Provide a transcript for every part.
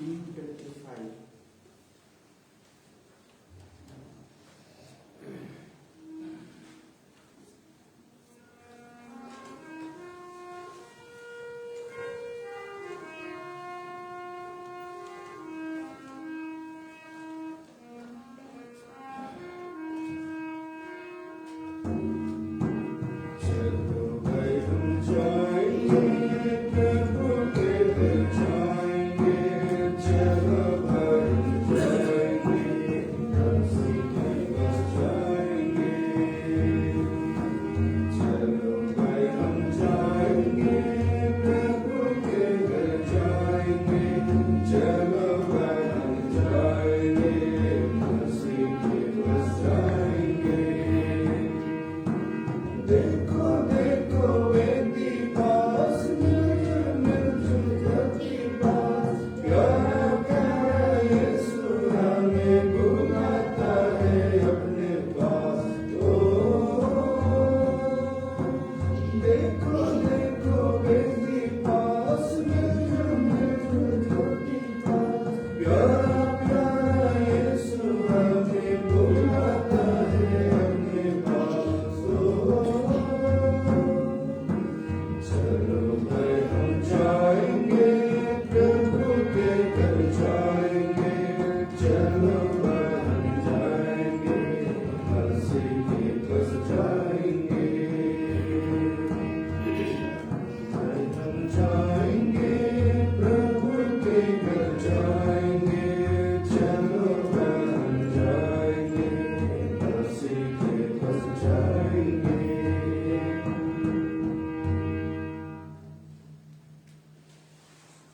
15:25.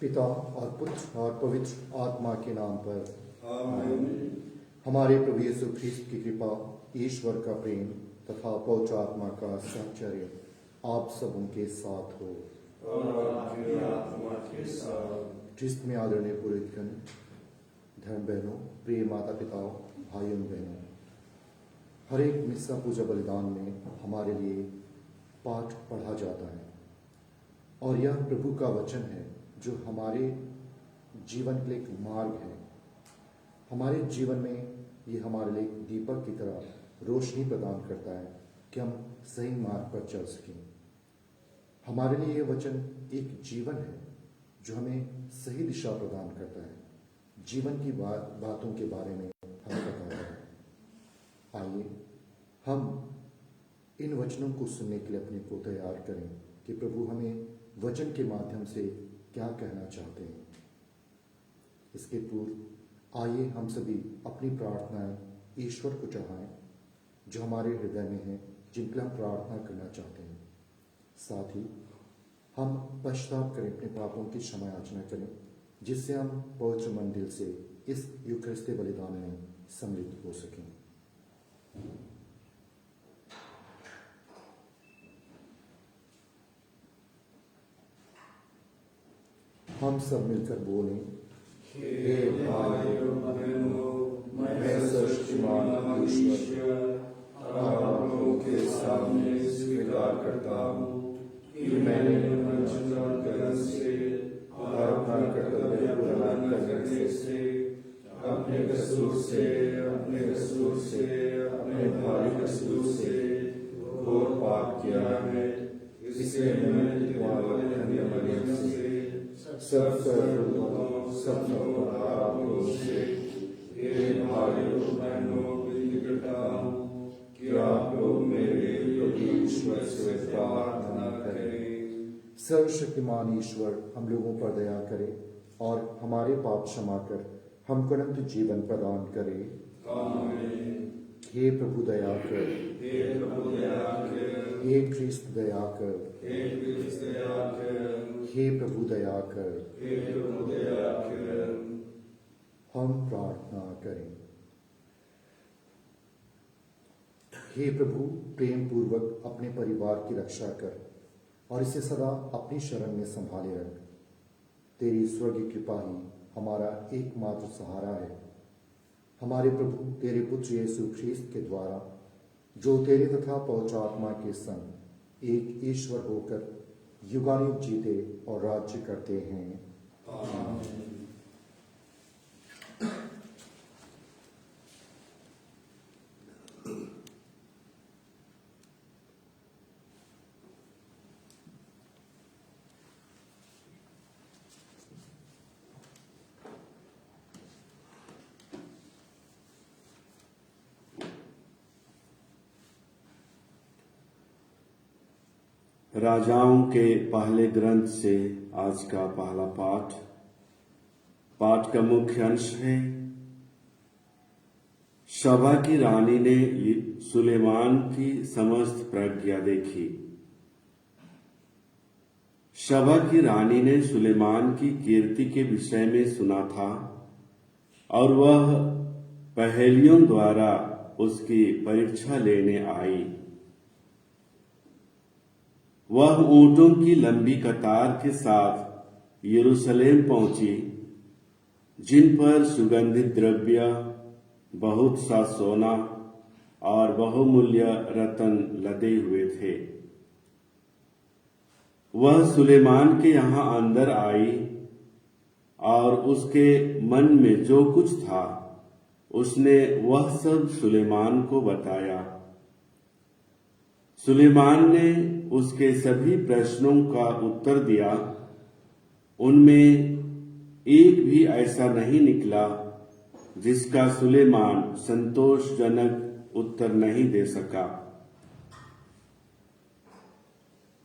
पिता और पुत्र और पवित्र आत्मा के नाम पर आमीन। हमारे प्रभु यीशु ख्रीस्त की कृपा, ईश्वर का प्रेम तथा पवित्र आत्मा का सहचर्य आप सबों के साथ हो और आपकी आत्मा के साथ। ख्रीस्त में आदरणीय पुरोहितगण, धर्म बहनों, प्रिय माता पिताओं, भाइयों बहनों, हर एक मिस्सा पूजा बलिदान में हमारे लिए पाठ पढ़ा जाता है और यह प्रभु का वचन है जो हमारे जीवन के लिए एक मार्ग है। हमारे जीवन में ये हमारे लिए एक दीपक की तरह रोशनी प्रदान करता है कि हम सही मार्ग पर चल सकें। हमारे लिए ये वचन एक जीवन है जो हमें सही दिशा प्रदान करता है, जीवन की बातों के बारे में हमें बताता है। आइए हम इन वचनों को सुनने के लिए अपने को तैयार करें कि प्रभु हमें वचन के माध्यम से क्या कहना चाहते हैं। इसके पूर्व आइए हम सभी अपनी प्रार्थनाएं ईश्वर को चढ़ाएं जो हमारे हृदय में है, जिनके हम प्रार्थना करना चाहते हैं। साथ ही हम पश्चाताप करें, अपने पापों की क्षमा याचना करें, जिससे हम पवित्र मन दिल से इस यूकरिस्ती बलिदान में सम्मिलित हो सकें। हम सब मिलकर बोलें, हे भाइयों बहनों, मैं सर्वशक्तिमान ईश्वर आप लोगों के सामने स्वीकार करता हूँ कि मैंने वचन और कर्म से और अपना कर्तव्य पूरा करने से अपने कसूर से अपने भारी कसूर से घोर पाप किया है। इसलिए मैं तुम्हारे धन्य मरियम से सब आपको से हे भाइयों बहनों विनती करता हूँ कि आप लोग मेरे प्रभु ईश्वर से प्रार्थना करें। सर्वशक्तिमान ईश्वर हम लोगों पर दया करे और हमारे पाप क्षमा कर हमको अनंत जीवन प्रदान करे। आमीन। हे प्रभु दया कर, हे प्रभु दया कर, हे ख्रीस्त दया कर, हे ख्रीस्त दया कर, हे प्रभु दया कर। हे प्रभु दया कर। हम प्रार्थना करें। हे प्रभु, प्रेम पूर्वक अपने परिवार की रक्षा कर और इसे सदा अपनी शरण में संभाले रख। तेरी स्वर्गीय कृपा ही हमारा एकमात्र सहारा है। हमारे प्रभु तेरे पुत्र यीशु ख्रीस्त के द्वारा, जो तेरे तथा पवित्र आत्मा के संग एक ईश्वर होकर युगानुयुग जीते और राज्य करते हैं। आमीन। राजाओं के पहले ग्रंथ से आज का पहला पाठ का मुख्य अंश है। शबा की रानी ने सुलेमान की समस्त प्रज्ञा देखी। शबा की रानी ने सुलेमान की कीर्ति के विषय में सुना था और वह पहेलियों द्वारा उसकी परीक्षा लेने आई। वह ऊंटों की लंबी कतार के साथ यरूशलेम पहुंची, जिन पर सुगंधित द्रव्य, बहुत सा सोना और बहुमूल्य रत्न लदे हुए थे। वह सुलेमान के यहां अंदर आई और उसके मन में जो कुछ था उसने वह सब सुलेमान को बताया। सुलेमान ने उसके सभी प्रश्नों का उत्तर दिया। उनमें एक भी ऐसा नहीं निकला जिसका सुलेमान संतोषजनक उत्तर नहीं दे सका।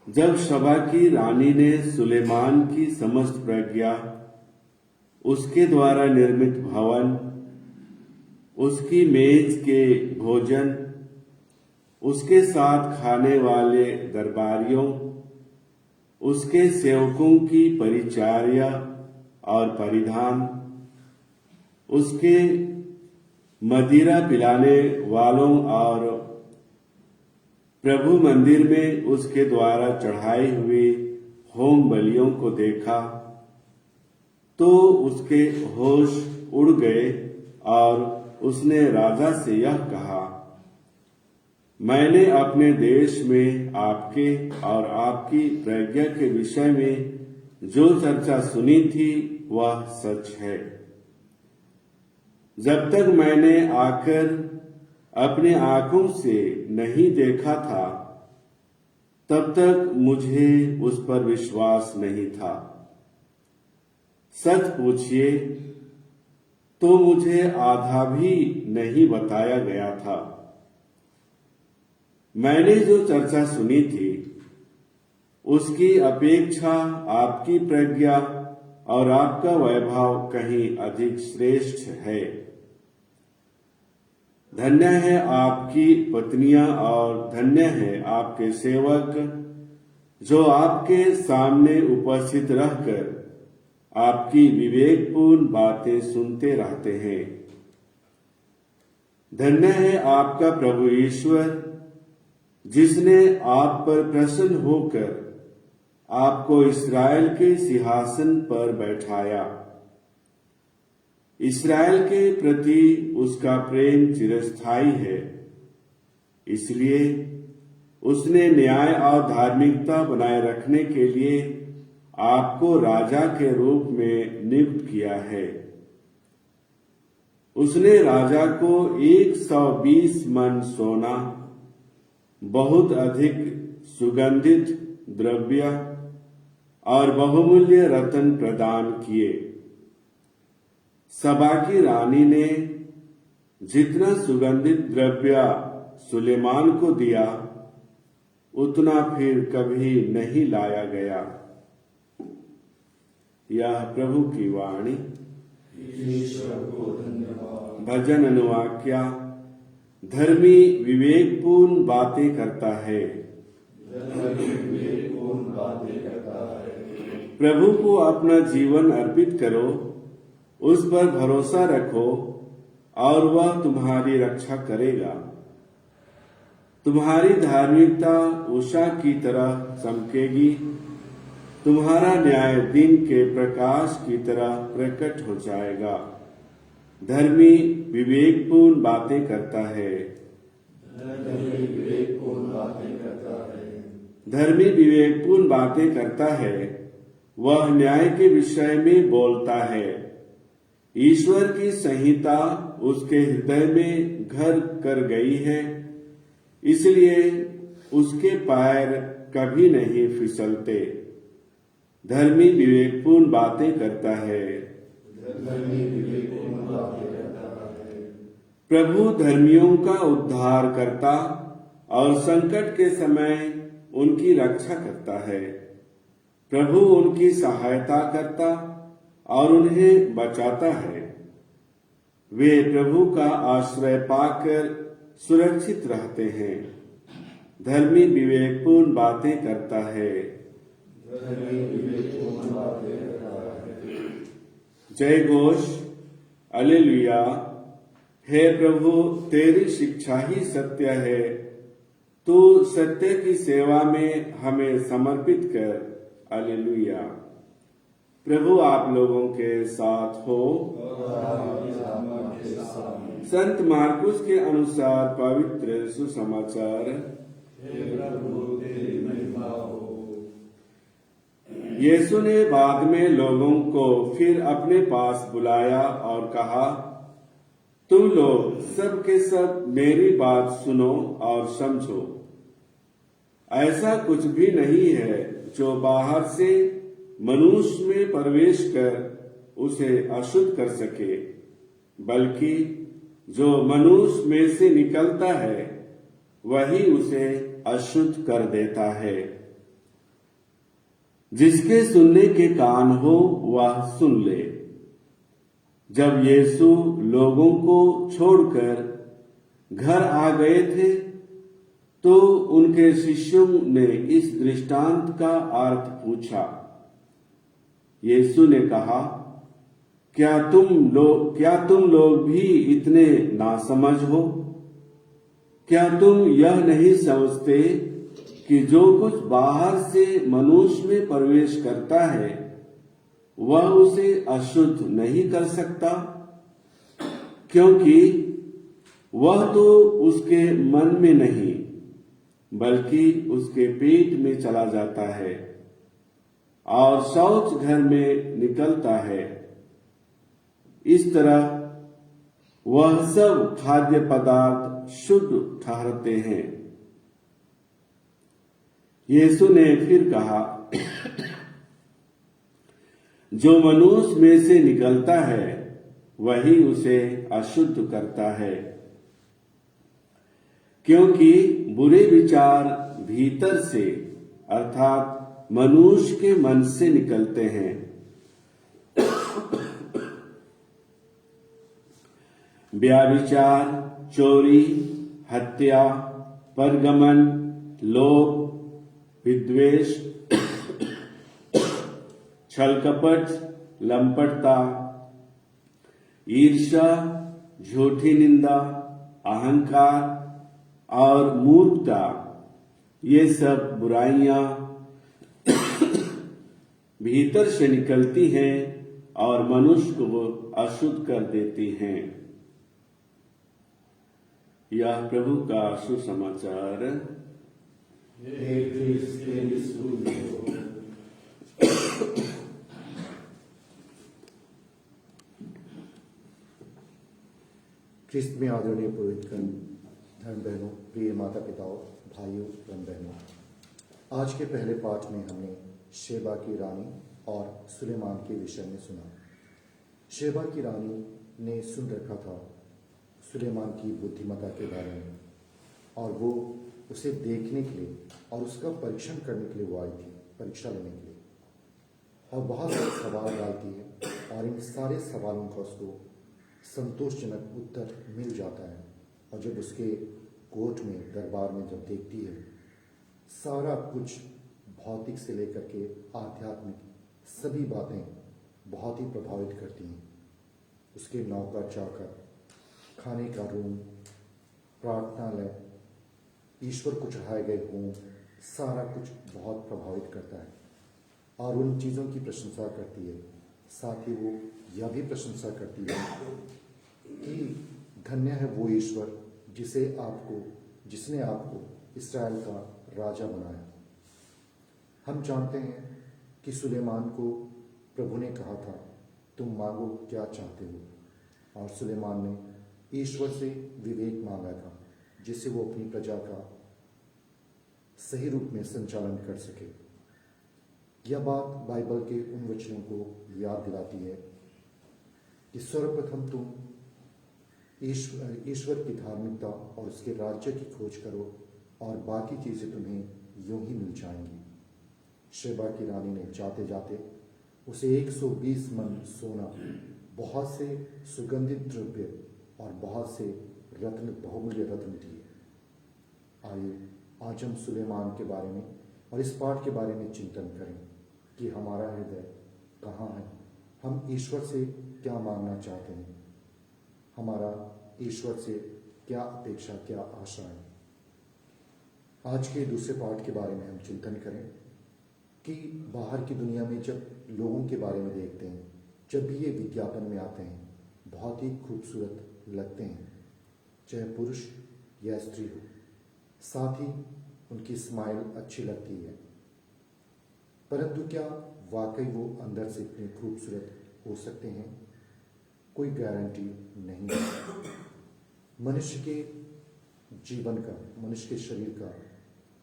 जब शबा की रानी ने सुलेमान की समस्त प्रज्ञा, उसके द्वारा निर्मित भवन, उसकी मेज के भोजन, उसके साथ खाने वाले दरबारियों, उसके सेवकों की परिचर्या और परिधान, उसके मदिरा पिलाने वालों और प्रभु मंदिर में उसके द्वारा चढ़ाई हुई होम बलियों को देखा तो उसके होश उड़ गए और उसने राजा से यह कहा, मैंने अपने देश में आपके और आपकी प्रज्ञा के विषय में जो चर्चा सुनी थी वह सच है। जब तक मैंने आकर अपने आंखों से नहीं देखा था तब तक मुझे उस पर विश्वास नहीं था। सच पूछिए तो मुझे आधा भी नहीं बताया गया था। मैंने जो चर्चा सुनी थी उसकी अपेक्षा आपकी प्रज्ञा और आपका वैभव कहीं अधिक श्रेष्ठ है। धन्य है आपकी पत्नियां और धन्य है आपके सेवक जो आपके सामने उपस्थित रहकर आपकी विवेकपूर्ण बातें सुनते रहते हैं। धन्य है आपका प्रभु ईश्वर जिसने आप पर प्रसन्न होकर आपको इस्राएल के सिंहासन पर बैठाया। इस्राएल के प्रति उसका प्रेम चिरस्थायी है, इसलिए उसने न्याय और धार्मिकता बनाए रखने के लिए आपको राजा के रूप में नियुक्त किया है। उसने राजा को 120 मन सोना, बहुत अधिक सुगंधित द्रव्य और बहुमूल्य रत्न प्रदान किए। सबा की रानी ने जितना सुगंधित द्रव्य सुलेमान को दिया उतना फिर कभी नहीं लाया गया। यह प्रभु की वाणी। ईश्वर को धन्यवाद। भजन अनुवाक्या। धर्मी विवेकपूर्ण बातें करता है। विवेकपूर्ण बातें करता है। प्रभु को अपना जीवन अर्पित करो, उस पर भरोसा रखो और वह तुम्हारी रक्षा करेगा। तुम्हारी धार्मिकता उषा की तरह चमकेगी, तुम्हारा न्याय दिन के प्रकाश की तरह प्रकट हो जाएगा। धर्मी विवेकपूर्ण बातें करता है। धर्मी विवेकपूर्ण बातें करता है। धर्मी विवेकपूर्ण बातें करता है, वह न्याय के विषय में बोलता है। ईश्वर की संहिता उसके हृदय में घर कर गई है, इसलिए उसके पैर कभी नहीं फिसलते। धर्मी विवेकपूर्ण बातें करता है। धर्मी विवेकपूर्ण बातें करता है। प्रभु धर्मियों का उद्धार करता और संकट के समय उनकी रक्षा करता है। प्रभु उनकी सहायता करता और उन्हें बचाता है। वे प्रभु का आश्रय पाकर सुरक्षित रहते हैं। धर्मी विवेकपूर्ण बातें करता है। जय घोष, हालेलुया। हे प्रभु, तेरी शिक्षा ही सत्य है। तू सत्य की सेवा में हमें समर्पित कर। हालेलुया। प्रभु आप लोगों के साथ हो। संत मार्कुस के अनुसार पवित्र सुसमाचार। यीशु ने बाद में लोगों को फिर अपने पास बुलाया और कहा, तुम लोग सब के सब मेरी बात सुनो और समझो। ऐसा कुछ भी नहीं है जो बाहर से मनुष्य में प्रवेश कर उसे अशुद्ध कर सके, बल्कि जो मनुष्य में से निकलता है वही उसे अशुद्ध कर देता है। जिसके सुनने के कान हो वह सुन ले। जब यीशु लोगों को छोड़कर घर आ गए थे तो उनके शिष्यों ने इस दृष्टांत का अर्थ पूछा। यीशु ने कहा, क्या तुम लोग भी इतने नासमझ हो? क्या तुम यह नहीं समझते कि जो कुछ बाहर से मनुष्य में प्रवेश करता है वह उसे अशुद्ध नहीं कर सकता, क्योंकि वह तो उसके मन में नहीं बल्कि उसके पेट में चला जाता है और शौच घर में निकलता है। इस तरह वह सब खाद्य पदार्थ शुद्ध ठहरते हैं। यीशु ने फिर कहा, जो मनुष्य में से निकलता है वही उसे अशुद्ध करता है, क्योंकि बुरे विचार भीतर से अर्थात मनुष्य के मन से निकलते हैं। व्यभिचार, चोरी, हत्या, परगमन, लोभ, विद्वेष, छल कपट, लंपटता, ईर्ष्या, झूठी निंदा, अहंकार और मूर्खता, ये सब बुराइयां भीतर से निकलती हैं और मनुष्य को अशुद्ध कर देती हैं। यह प्रभु का सुसमाचार। ख्रिस्त में आदरणीय पुरोहितगण, धर्म बहनों, प्रिय माता पिताओं, भाइयों एवं बहनों, आज के पहले पाठ में हमने शेबा की रानी और सुलेमान के विषय में सुना। शेबा की रानी ने सुन रखा था सुलेमान की बुद्धिमत्ता के बारे में और वो उसे देखने के लिए और उसका परीक्षण करने के लिए वो आई थी, परीक्षा लेने के लिए, और बहुत सारे सवाल डालती है और इन सारे सवालों का उसको संतोषजनक उत्तर मिल जाता है। और जब उसके कोर्ट में, दरबार में जब देखती है, सारा कुछ भौतिक से लेकर के आध्यात्मिक सभी बातें बहुत ही प्रभावित करती हैं। उसके नौकर चाकर, खाने का रूम, प्रार्थनालय, ईश्वर को चढ़ाए गए होम, सारा कुछ बहुत प्रभावित करता है और उन चीज़ों की प्रशंसा करती है। साथ ही वो यह भी प्रशंसा करती है कि धन्य है वो ईश्वर जिसने आपको इस्राएल का राजा बनाया। हम जानते हैं कि सुलेमान को प्रभु ने कहा था, तुम मांगो क्या चाहते हो, और सुलेमान ने ईश्वर से विवेक मांगा था जिससे वो अपनी प्रजा का सही रूप में संचालन कर सके। यह बात बाइबल के उन वचनों को याद दिलाती है कि सर्वप्रथम तुम ईश्वर की धार्मिकता और उसके राज्य की खोज करो और बाकी चीज़ें तुम्हें यूं ही मिल जाएंगी। शेबा की रानी ने जाते जाते उसे 120 मन सोना, बहुत से सुगंधित द्रव्य और बहुत से रत्न, बहुमूल्य रत्न दिए। आइए आज हम सुलेमान के बारे में और इस पाठ के बारे में चिंतन करें कि हमारा हृदय कहाँ है, हम ईश्वर से क्या मांगना चाहते हैं, हमारा ईश्वर से क्या अपेक्षा, क्या आशा है। आज के दूसरे पाठ के बारे में हम चिंतन करें कि बाहर की दुनिया में जब लोगों के बारे में देखते हैं, जब भी ये विज्ञापन में आते हैं, बहुत ही खूबसूरत लगते हैं, चाहे पुरुष या स्त्री हो, साथ ही उनकी स्माइल अच्छी लगती है। परंतु क्या वाकई वो अंदर से इतने खूबसूरत हो सकते हैं? कोई गारंटी नहीं है। मनुष्य के जीवन का, मनुष्य के शरीर का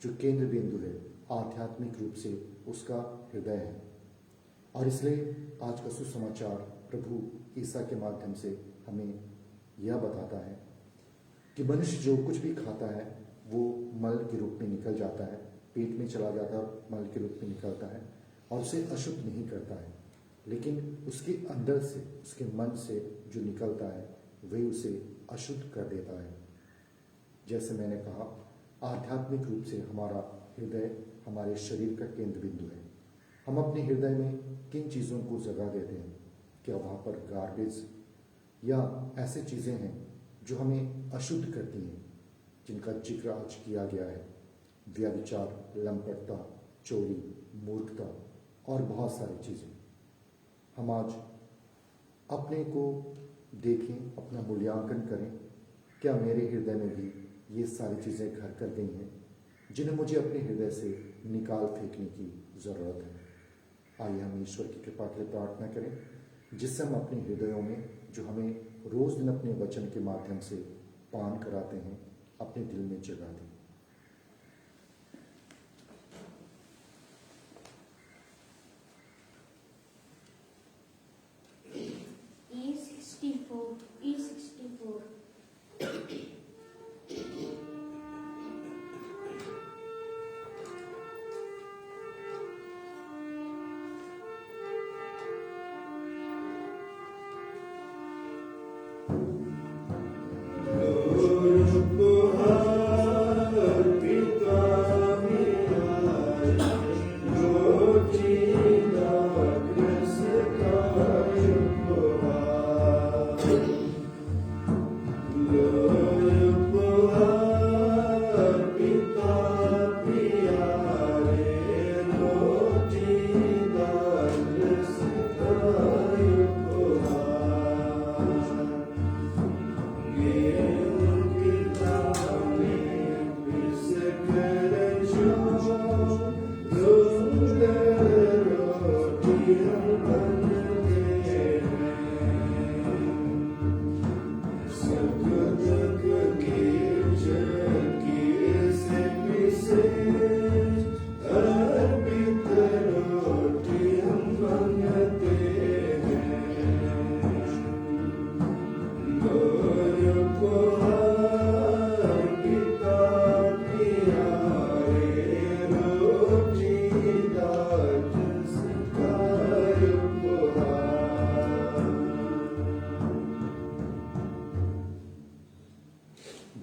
जो केंद्र बिंदु है, आध्यात्मिक रूप से उसका हृदय है। और इसलिए आज का सुसमाचार प्रभु ईसा के माध्यम से हमें यह बताता है कि मनुष्य जो कुछ भी खाता है वो मल के रूप में निकल जाता है, पेट में चला जाता है और मल के रूप में निकलता है और उसे अशुद्ध नहीं करता है, लेकिन उसके अंदर से, उसके मन से जो निकलता है वही उसे अशुद्ध कर देता है। जैसे मैंने कहा, आध्यात्मिक रूप से हमारा हृदय हमारे शरीर का केंद्र बिंदु है। हम अपने हृदय में किन चीज़ों को जगह देते हैं? क्या वहाँ पर गार्बेज या ऐसे चीज़ें हैं जो हमें अशुद्ध करती हैं, जिनका जिक्र आज किया गया है? व्यभिचार, लंपटता, चोरी, मूर्खता और बहुत सारी चीज़ें। हम आज अपने को देखें, अपना मूल्यांकन करें, क्या मेरे हृदय में भी ये सारी चीज़ें घर कर गई हैं जिन्हें मुझे अपने हृदय से निकाल फेंकने की ज़रूरत है। आइए हम ईश्वर की कृपा के लिए प्रार्थना करें, जिससे हम अपने हृदयों में जो हमें रोज़ दिन अपने वचन के माध्यम से पान कराते हैं, अपने दिल में जगा दें। E64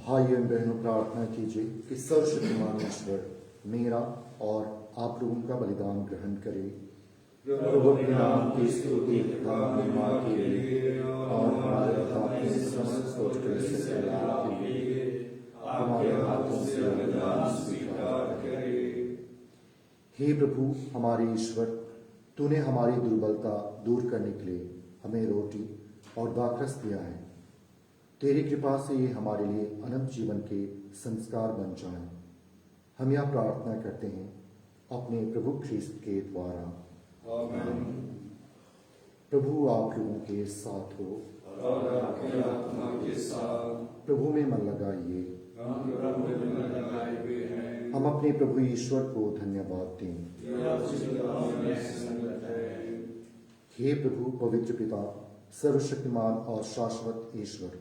भाइयों बहनों, प्रार्थना कीजिए कि सर्वशक्तिमान ईश्वर मेरा और आप लोगों का बलिदान ग्रहण करे। प्रभु के नाम की स्तुति तथा महिमा के लिए और हमारे अपने समस्त सोचकर से फैलाने के लिए हमारे हाथों से बलिदान स्वीकार करे। हे प्रभु हमारे ईश्वर, तूने हमारी दुर्बलता दूर करने के लिए हमें रोटी और दाखरस दिया है। तेरी कृपा से ये हमारे लिए अनंत जीवन के संस्कार बन जाए। हम यह प्रार्थना करते हैं अपने प्रभु ख्रीस्त के द्वारा। आमीन। प्रभु आप लोगों के साथ हो और आपकी आत्मा के साथ। प्रभु में मन लगाइए। हम प्रभु में लगाए हुए हैं। हम अपने प्रभु ईश्वर को धन्यवाद दें। यह उचित और संगत है। हे प्रभु पवित्र पिता, सर्वशक्तिमान और शाश्वत ईश्वर,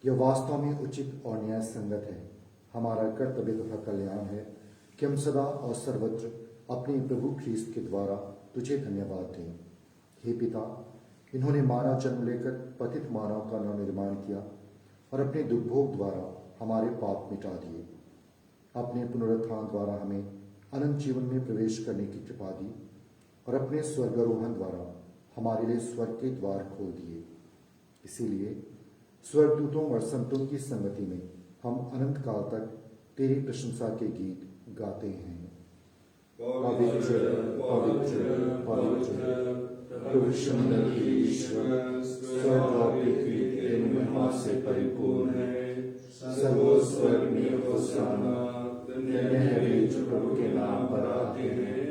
यह वास्तव में उचित और न्याय संगत है, हमारा कर्तव्य तथा कल्याण है कि हम सदा और सर्वत्र अपने प्रभु ख्रीस्त के द्वारा तुझे धन्यवाद दें। हे पिता, इन्होंने मानव जन्म लेकर पतित मानव का नवनिर्माण किया और अपने दुर्भोग द्वारा हमारे पाप मिटा दिए। अपने पुनरुत्थान द्वारा हमें अनंत जीवन में प्रवेश करने की कृपा दी और अपने स्वर्गारोहण द्वारा हमारे लिए स्वर्ग के द्वार खोल दिए। इसीलिए स्वर्गदूतों और संतों की संगति में हम अनंत काल तक तेरी प्रशंसा के गीत गाते हैं। पवित्र पवित्र पवित्र प्रभु शंकर के ईश्वर, स्वर्ग और पृथ्वी तेरे महिमा से परिपूर्ण है। सर्वस्वर्ग में होशाना, धन्य है वे जो प्रभु के नाम पर आते हैं।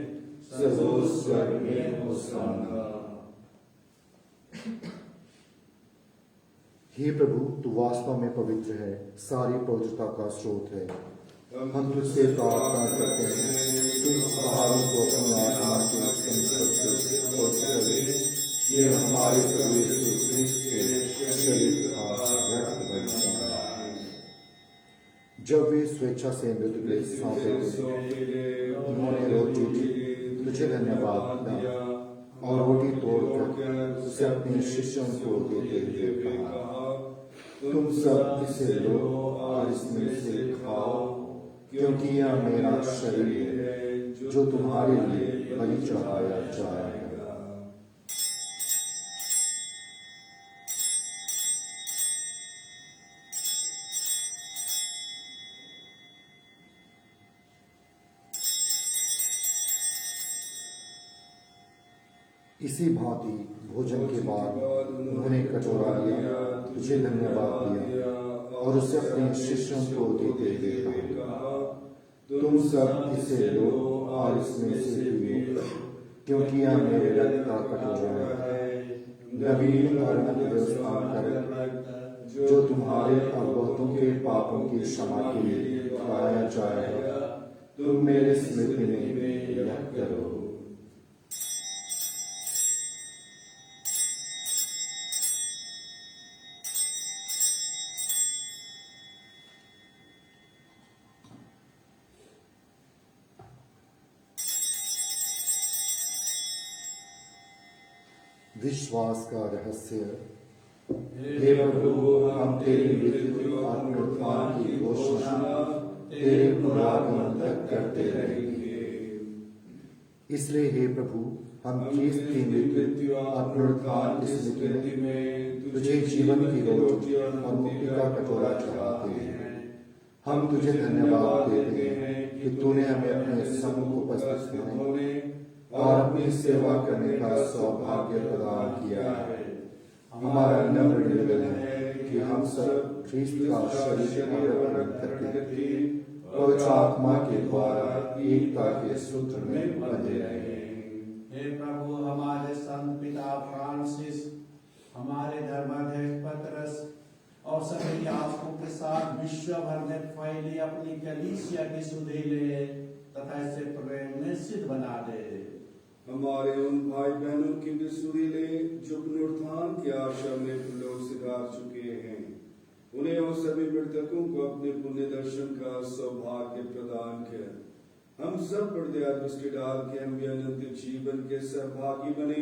सर्वस्वर्ग में होशाना। हे प्रभु, तू वास्तव में पवित्र है, सारी पवित्रता का स्रोत है। हम तुझसे प्रार्थना करते हैं, तू पहाड़ों को अपनी आत्मा के संस्पर्श से पवित्र करे। ये हमारे प्रभु यीशु ख्रीस्त के शरीर का रक्त बनता है। जब वे स्वेच्छा से मृत्यु के सौंपे थे, उन्होंने रोटी ली, तुझे धन्यवाद दिया और रोटी तोड़कर उसे अपने शिष्यों को देते हुए कहा, तुम सब इसे लो और इसमें से खाओ, क्योंकि यह मेरा शरीर है जो तुम्हारे लिए बलि चढ़ाया जाएगा। इसी भांति भोजन के बाद उन्होंने कटोरा लिया, तुझे धन्यवाद दिया और उसे अपने शिष्यों को देते हुए कहा, तुम सब इसे लो और इसमें से पियो, क्योंकि यह मेरे रक्त का कटोरा है, नवीन और अनंत व्यवस्था का रक्त, जो तुम्हारे और बहुतों के पापों की क्षमा के लिए पाया जाएगा। तुम मेरे स्मृति में यह करो। विश्वास का रहस्य। हे प्रभु, हम तेरी मृत्यु और पुनरुत्थान की घोषणा तेरे पुनरागमन तक करते रहेंगे। इसलिए हे प्रभु, हम ख्रीस्त की मृत्यु और पुनरुत्थान की स्मृति में तुझे जीवन की रोटी और मुक्ति का कटोरा चढ़ाते हैं। हम तुझे धन्यवाद देते हैं कि तूने हमें अपने सम्मुख उपस्थित होने और अपनी सेवा करने का सौभाग्य प्रदान किया है। हमारा नम्र निवेदन है कि हम सब ख्रीस्त का शरीर ग्रहण करके पवित्र आत्मा के द्वारा एकता के सूत्र में बंधे रहें। हे प्रभु, हमारे संत पिता फ्रांसिस, हमारे धर्माध्यक्ष पतरस और सभी याजकों के साथ विश्व भर में फैली अपनी कलीसिया की सुधि ले तथा इसे प्रेम में सिद्ध बना दे। हमारे उन भाई बहनों की भी सुधि ले जो पुनरुत्थान की आशा में लोग सिधार चुके हैं। उन्हें और सभी मृतकों को अपने पुण्य दर्शन का सौभाग्य प्रदान कर हम सब पर दया दृष्टि डाल के हम भी अनंत जीवन के सहभागी बने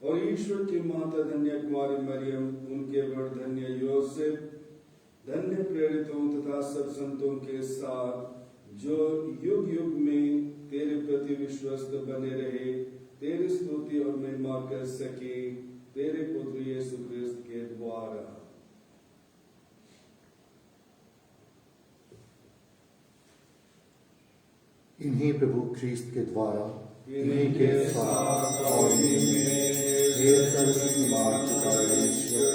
और ईश्वर की माता धन्य कुमारी मरियम, उनके वर धन्य योसेफ, धन्य प्रेरितों तथा सब संतों के साथ जो युग युग में तेरे प्रति विश्वस्त बने रहे, तेरी स्तुति और महिमा कर सके, तेरे पुत्र यीशु ख्रीस्त के द्वारा। इन्हीं प्रभु ख्रीस्त के द्वारा, इन्हीं के साथ और इनमें हे सर्वशक्तिमान पिता ईश्वर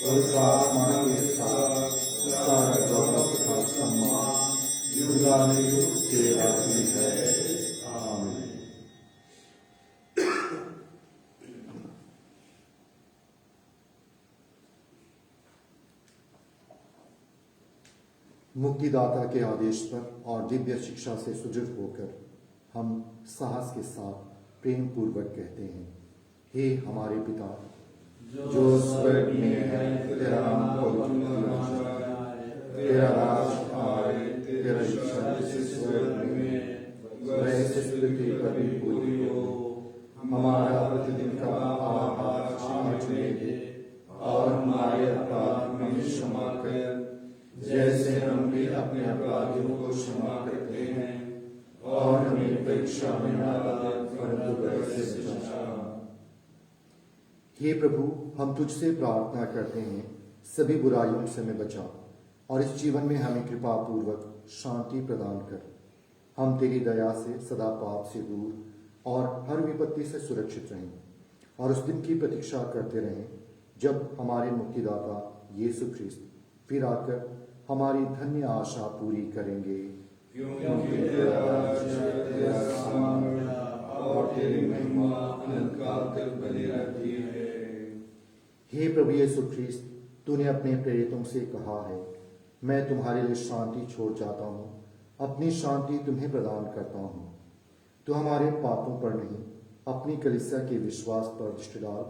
और आत्मा के साथ सारा गौरव तथा सम्मान युगानुयुग तेरा ही है। आमीन। मुक्तिदाता के आदेश पर और दिव्य शिक्षा से सुदृढ़ होकर हम साहस के साथ प्रेम पूर्वक कहते हैं, हे हमारे पिता जो स्वर्ग में है, तेरा नाम पवित्र हो जाए, तेरा राज आए, तेरा इच्छा जैसे स्वर्ग में स्तुति कभी पूरी हो। हमारा प्रतिदिन का आहार आज हमें दे, और हमारे अपराध हमें क्षमा कर, जैसे हम भी अपने अपराधियों को क्षमा करते हैं, और हमें परीक्षा में न डाल, परंतु बुराई से बचा। हे प्रभु, हम तुझसे प्रार्थना करते हैं, सभी बुराइयों से हमें बचा, और इस जीवन में हमें कृपा पूर्वक शांति प्रदान कर। हम तेरी दया से सदा पाप से दूर और हर विपत्ति से सुरक्षित रहें, और उस दिन की प्रतीक्षा करते रहें जब हमारे मुक्तिदाता यीशु ख्रिस्त फिर आकर हमारी धन्य आशा पूरी करेंगे। क्योंकि तेरा राज्य, तेरा सामर्थ्य और तेरी महिमा अनंत काल तक बनी रहती है। हे प्रभु यीशु ख्रिस्त, तूने अपने प्रेरितों से कहा है, मैं तुम्हारे लिए शांति छोड़ जाता हूँ, अपनी शांति तुम्हें प्रदान करता हूँ। तो हमारे पापों पर नहीं, अपनी कलीसिया के विश्वास पर दृष्टि डाल,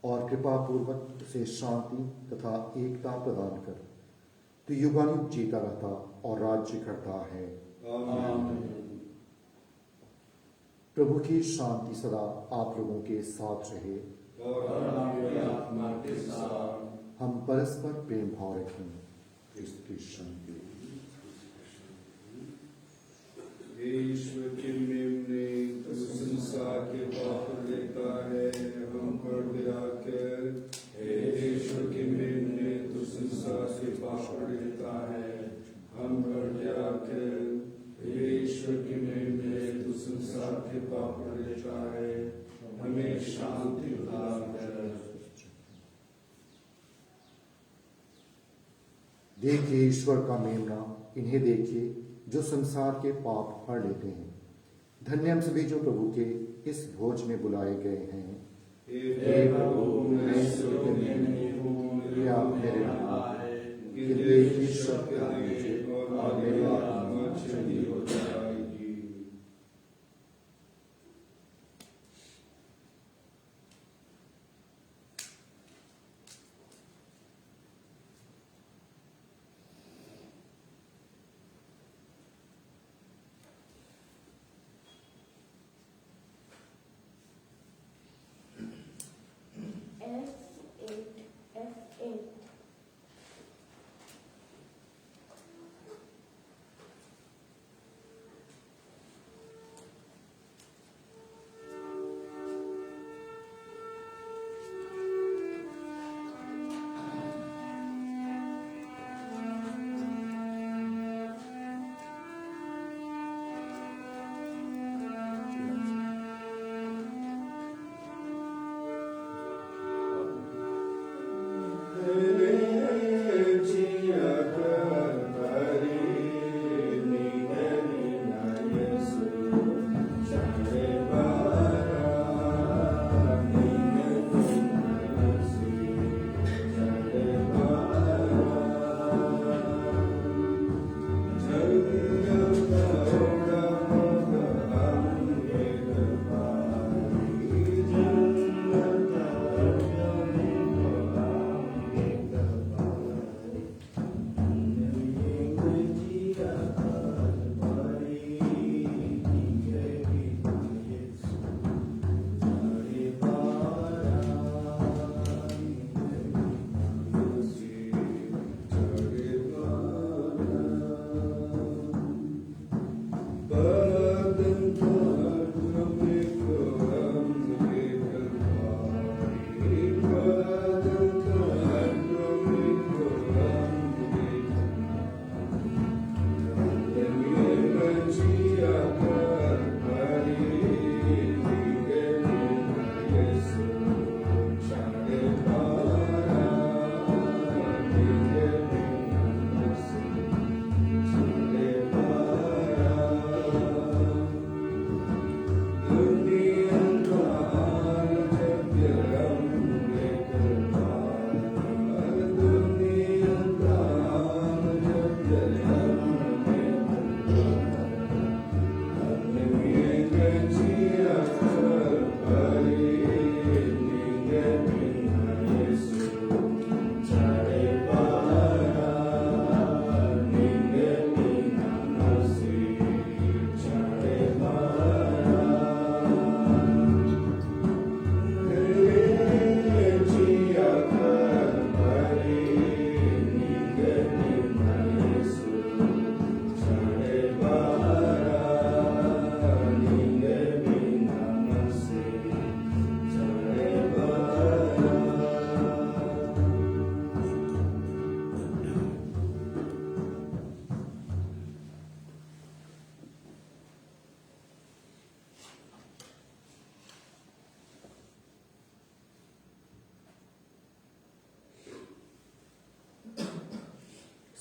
और कृपा पूर्वक उसे शांति तथा एकता प्रदान कर। तो युगानुयुग जीता रहता और राज्य करता है। आमीन। प्रभु की शांति सदा आप लोगों के साथ रहे, और आपकी आत्मा के साथ। हम परस्पर प्रेम भाव रखें। क्रिस्त की शांति। ईश्वर के मेमने तो संसार के पाप लेता है, हम पर दया कर। ईश्वर के मेमने तो संसार के पाप लेता है, हम पर दया कर। ईश्वर के मेमने तो संसार के पाप लेता है, हमें शांति प्रदान कर। देखिए ईश्वर का मेमना, इन्हें देखिए जो संसार के पाप हर लेते हैं। धन्य हम सभी जो प्रभु के इस भोज में बुलाए गए हैं। हे प्रभु, मैं स्वर्ग में नहीं हूँ, ये आप मेरे नाम कि देखिए शब्द दीजिए और मेरी आत्मा चंगी हो जाएगी। F8 Amen.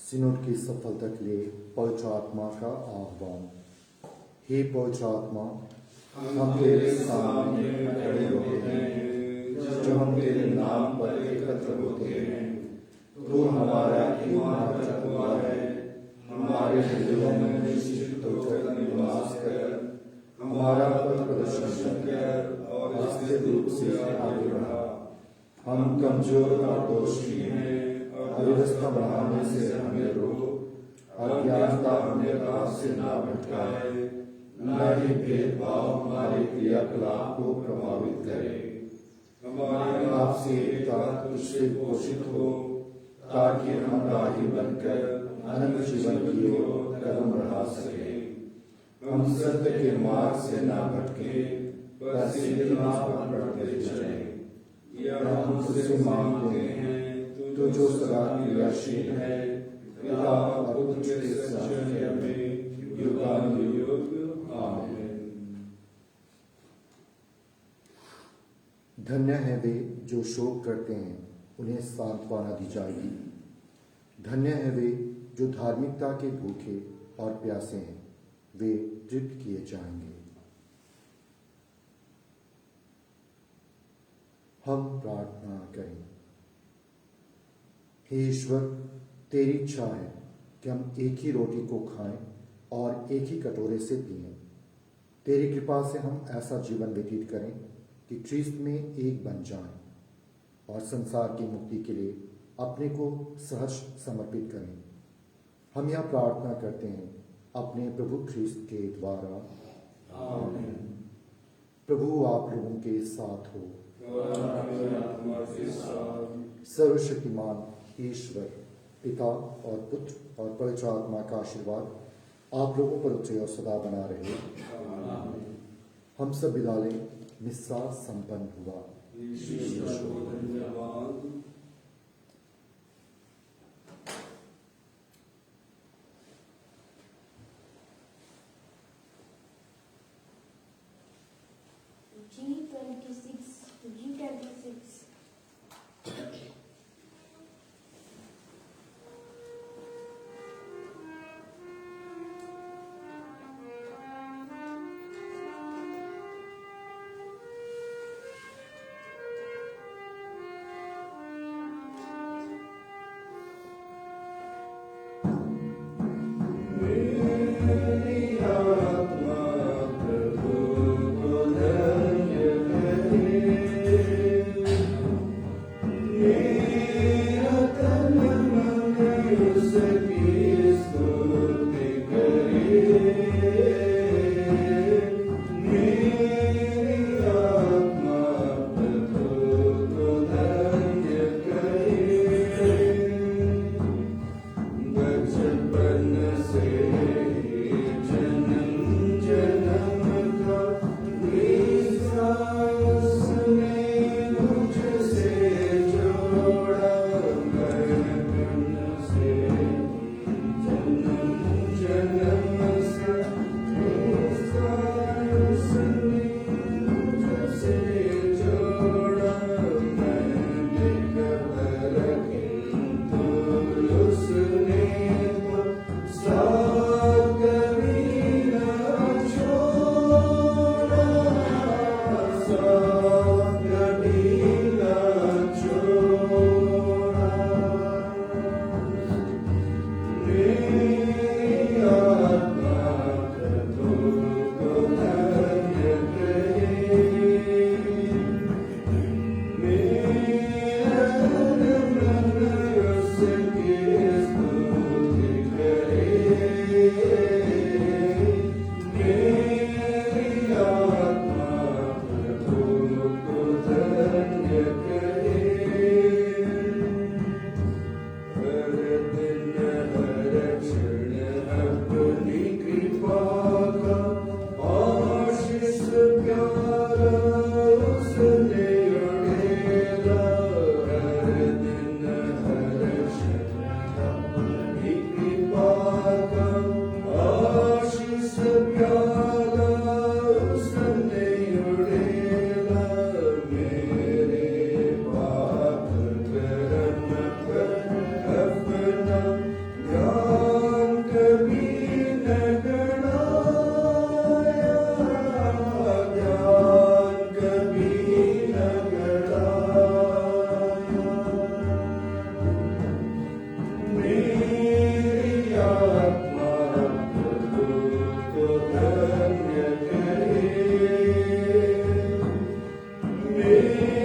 सिनोड की सफलता के लिए पवित्र आत्मा का आह्वान। हे पवित्र आत्मा, हम तेरे सामने खड़े होते हैं, जब हम तेरे नाम पर एकत्र होते हैं तो हमारा एकमात्र दुआ है, हमारे हृदयों में निश्चित होकर निवास कर, हमारा पथ प्रदर्शन कर और स्थिर रूप से आगे बढ़ा। हम कमजोर और दोषी हैं, अव्यवस्था बढ़ाने से हमें रोक, अज्ञानता हमें राह से ना भटकाए, न ही भेदभाव हमारे क्रियाकलाप को प्रभावित करे। हमारी आपसी एकता तुझसे पोषित हो, ताकि हम राही बनकर अनंत जीवन की ओर कदम बढ़ा सके। हम सत्य के मार्ग से ना भटके, पर सीधे राह पर बढ़ते चले। यह हम तुझसे मांगते हैं, तो जो सदा क्रियाशील है, पिता और पुत्र के साथ में युगानुयुग। आमीन। धन्य है वे जो शोक करते हैं, उन्हें सांत्वना दी जाएगी। धन्य है वे जो धार्मिकता के भूखे और प्यासे हैं, वे तृप्त किए जाएंगे। हम प्रार्थना करें। हे ईश्वर, तेरी इच्छा है कि हम एक ही रोटी को खाएं और एक ही कटोरे से पिएं। तेरी कृपा से हम ऐसा जीवन व्यतीत करें कि ख्रीस्त में एक बन जाएं और संसार की मुक्ति के लिए अपने को सहज समर्पित करें। हम यह प्रार्थना करते हैं अपने प्रभु ख्रीस्त के द्वारा। आमीन। प्रभु आप लोगों के साथ हो। सर्वशक्तिमान ईश्वर पिता और पुत्र और पवित्र आत्मा का आशीर्वाद आप लोगों पर उतरे और सदा बना रहे। हम सब विदा लें। मिस्सा संपन्न हुआ। G26 to G26. में